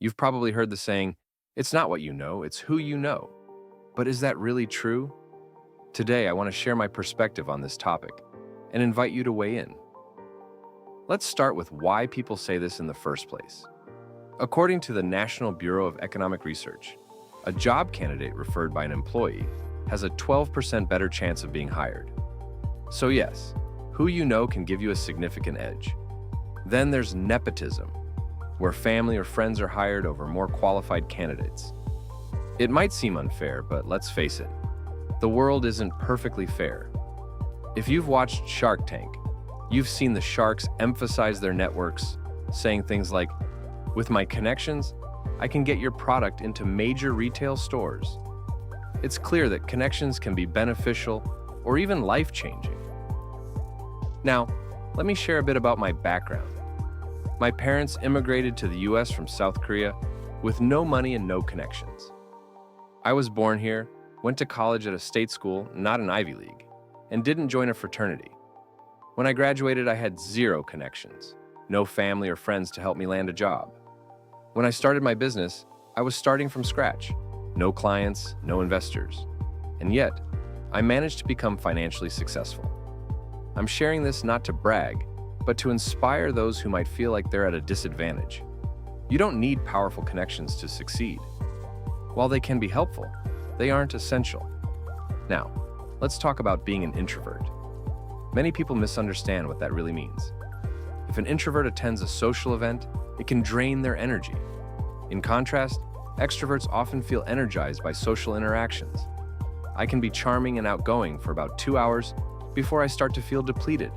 You've probably heard the saying, it's not what you know, it's who you know. But is that really true? Today, I want to share my perspective on this topic and invite you to weigh in. Let's start with why people say this in the first place. According to the National Bureau of Economic Research, a job candidate referred by an employee has a 12% better chance of being hired. So yes, who you know can give you a significant edge. Then there's nepotism, where family or friends are hired over more qualified candidates. It might seem unfair, but let's face it, the world isn't perfectly fair. If you've watched Shark Tank, you've seen the sharks emphasize their networks, saying things like, "With my connections, I can get your product into major retail stores." It's clear that connections can be beneficial or even life-changing. Now, let me share a bit about my background. My parents immigrated to the US from South Korea with no money and no connections. I was born here, went to college at a state school, not an Ivy League, and didn't join a fraternity. When I graduated, I had zero connections, no family or friends to help me land a job. When I started my business, I was starting from scratch, no clients, no investors. And yet, I managed to become financially successful. I'm sharing this not to brag, but to inspire those who might feel like they're at a disadvantage. You don't need powerful connections to succeed. While they can be helpful, they aren't essential. Now, let's talk about being an introvert. Many people misunderstand what that really means. If an introvert attends a social event, it can drain their energy. In contrast, extroverts often feel energized by social interactions. I can be charming and outgoing for about 2 hours before I start to feel depleted.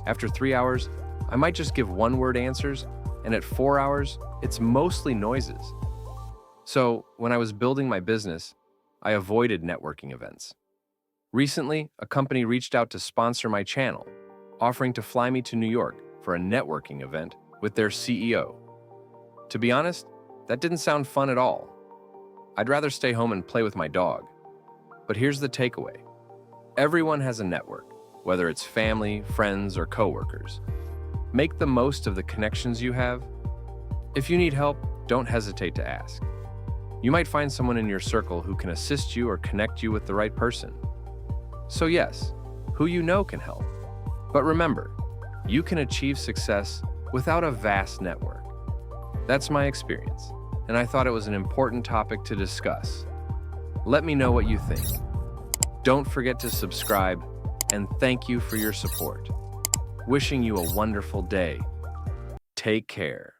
After 3 hours, I might just give one-word answers, and at 4 hours, it's mostly noises. So, when I was building my business, I avoided networking events. Recently, a company reached out to sponsor my channel, offering to fly me to New York for a networking event with their CEO. To be honest, that didn't sound fun at all. I'd rather stay home and play with my dog. But here's the takeaway. Everyone has a network, whether it's family, friends, or coworkers. Make the most of the connections you have. If you need help, don't hesitate to ask. You might find someone in your circle who can assist you or connect you with the right person. So yes, who you know can help. But remember, you can achieve success without a vast network. That's my experience, and I thought it was an important topic to discuss. Let me know what you think. Don't forget to subscribe, and thank you for your support. Wishing you a wonderful day. Take care.